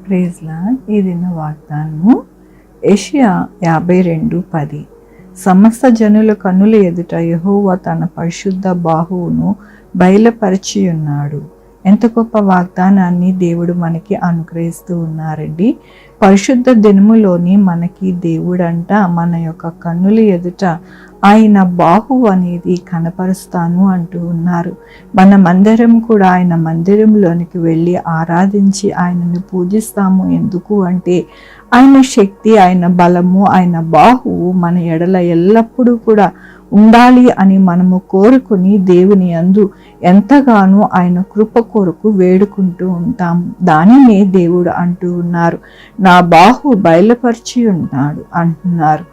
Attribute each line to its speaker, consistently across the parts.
Speaker 1: Praise lord. ఈ దిన వాగ్దానము యెషయా 52:10. సమస్త జనుల కన్నుల ఎదుట యెహోవా తన పరిశుద్ధ బాహువును బయలుపరిచి ఉన్నాడు. ఎంత గొప్ప వాగ్దానాన్ని దేవుడు మనకి అనుగ్రహిస్తూ ఉన్నారండి. పరిశుద్ధ దినములోని మనకి దేవుడంట మన యొక్క కన్నుల ఎదుట ఆయన బాహువు అనేది కనపరుస్తాను అంటూ ఉన్నారు. మనమందరం కూడా ఆయన మందిరంలోనికి వెళ్ళి ఆరాధించి ఆయనను పూజిస్తాము. ఎందుకు అంటే ఆయన శక్తి, ఆయన బలము, ఆయన బాహువు మన ఎడల ఎల్లప్పుడూ కూడా ఉండాలి అని మనము కోరుకుని దేవుని యందు ఎంతగానో ఆయన కృప కొరకు వేడుకుంటూ ఉంటాము. దానినే దేవుడు అంటూ ఉన్నారు, నా బాహువు బయలుపరిచి ఉన్నాడు అంటున్నారు.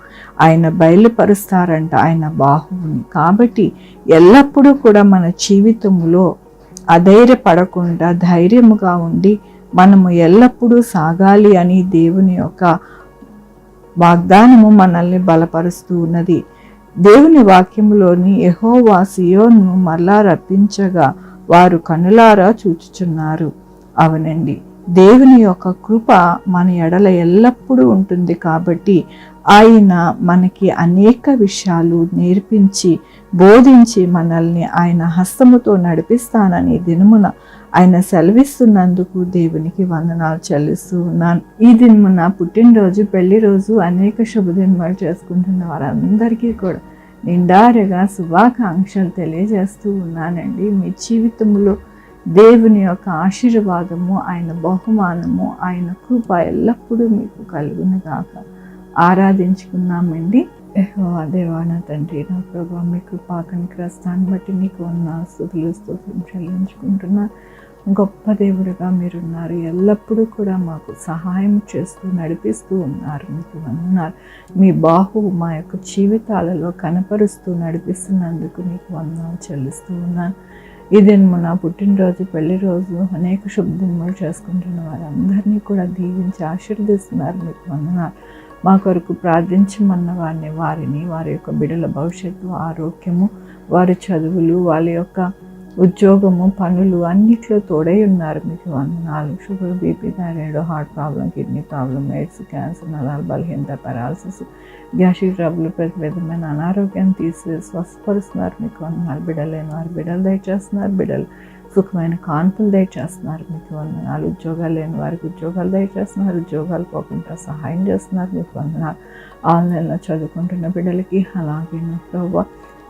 Speaker 1: ఆయన బయలుపరుస్తారంట ఆయన బాహువుని. కాబట్టి ఎల్లప్పుడూ కూడా మన జీవితంలో అధైర్యపడకుండా ధైర్యముగా ఉండి మనము ఎల్లప్పుడూ సాగాలి అని దేవుని యొక్క వాగ్దానము మనల్ని బలపరుస్తూ ఉన్నది. దేవుని వాక్యములోని యెహోవా సియోనును మరలా రప్పించగా వారు కనులారా చూచుచున్నారు. అవునండి, దేవుని యొక్క కృప మన ఎడల ఎల్లప్పుడూ ఉంటుంది. కాబట్టి ఆయన మనకి అనేక విషయాలు నేర్పించి బోధించి మనల్ని ఆయన హస్తముతో నడిపిస్తానని దినమున ఆయన సెలవిస్తున్నందుకు దేవునికి వందనాలు చెల్లిస్తూ ఉన్నాను. ఈ దినమున పుట్టినరోజు, పెళ్లి రోజు, అనేక శుభదినాలు చేసుకుంటున్న వారందరికీ కూడా నిండారుగా శుభాకాంక్షలు తెలియజేస్తూ ఉన్నానండి. మీ జీవితంలో దేవుని యొక్క ఆశీర్వాదము, ఆయన బహుమానము, ఆయన కృప ఎల్లప్పుడూ మీకు కలుగునుగాక. ఆరాధించుకున్నామండి. యెహోవా దేవా, నా తండ్రి, నా ప్రభువా, మీ కృపా కనికరాన్ని బట్టి నీకు స్తుతులు స్తోత్రం చెల్లించుకుంటున్నా. గొప్ప దేవుడుగా మీరున్నారు. ఎల్లప్పుడూ కూడా మాకు సహాయం చేస్తూ నడిపిస్తూ ఉన్నారు. మీకు వందనాలు. మీ బాహువు మా యొక్క జీవితాలలో కనపరుస్తూ నడిపిస్తున్నందుకు మీకు వందనాలు చెల్లిస్తూ ఉన్నాను. ఇదేమో నా పుట్టినరోజు, పెళ్లి రోజు, అనేక శుభదినాలు చేసుకుంటున్న వారందరినీ కూడా దీవించి ఆశీర్వదిస్తున్నారు. మీకు వందనాలు. మా కొరకు ప్రార్థించమన్న వారిని వారి యొక్క బిడ్డల భవిష్యత్తు, ఆరోగ్యము, వారి చదువులు, వాళ్ళ యొక్క ఉద్యోగము, పనులు అన్నిట్లో తోడై ఉన్నారు. మీకు వందనాలు. Sugar, BP, thyroid, heart problem, kidney problem, AIDS, cancer, నరాల బలహీనత, పారాలసిస్, గ్యాస్ట్రిక్ ట్రబుల్, ప్రతి విధమైన అనారోగ్యాన్ని తీసి స్వస్థపరుస్తున్నారు. మీకు వందనాలు. బిడ్డలు లేని వారు బిడ్డలు దయచేస్తున్నారు. బిడ్డలు సుఖమైన కాన్పులు దయచేస్తున్నారు. మీకు వందనాలు. ఉద్యోగాలు లేని వారికి ఉద్యోగాలు దయచేస్తున్నారు. ఉద్యోగాలు పోకుండా సహాయం చేస్తున్నారు. మీకు వందనాలు. ఆన్లైన్లో చదువుకుంటున్న బిడ్డలకి, అలాగే ప్రభు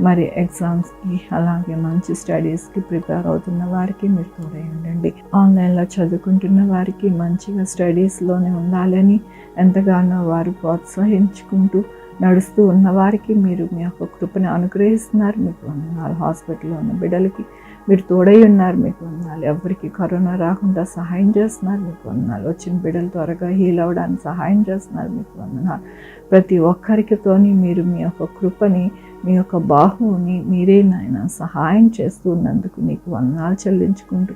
Speaker 1: మరి ఎగ్జామ్స్కి, అలాగే మంచి స్టడీస్కి ప్రిపేర్ అవుతున్న వారికి మీరు తోడై ఉండండి. ఆన్లైన్లో చదువుకుంటున్న వారికి మంచిగా స్టడీస్లోనే ఉండాలని ఎంతగానో వారు ప్రోత్సహించుకుంటూ నడుస్తూ ఉన్న వారికి మీరు మీ యొక్క కృపను అనుగ్రహిస్తున్నారు. మీకు వందనాలు. హాస్పిటల్లో ఉన్న బిడ్డలకి మీరు తోడై ఉన్నారు. మీకు వందనాలు. ఎవరికి కరోనా రాకుండా సహాయం చేస్తున్నారు. మీకు వందనాలు. వచ్చిన బిడ్డలు త్వరగా హీల్ అవ్వడానికి సహాయం చేస్తున్నారు. మీకు వందనాలు. ప్రతి ఒక్కరికితోని మీరు మీ యొక్క కృపని, మీ యొక్క బాహువుని మీరే నాయన సహాయం చేస్తూ ఉన్నందుకు మీకు వందనాలు చెల్లించుకుంటూ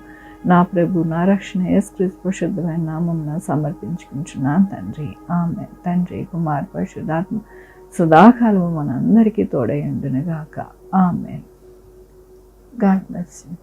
Speaker 1: నా ప్రభు, నా రక్షణ యేసుక్రీస్తు పరిశుద్ధమైన నామమున సమర్పించుకుంటున్నాను తండ్రి. ఆమె. తండ్రి, కుమార్, పరిశుద్ధాత్మ సదాకాలము మనందరికీ తోడై ఉండునుగాక. ఆమె. God bless you.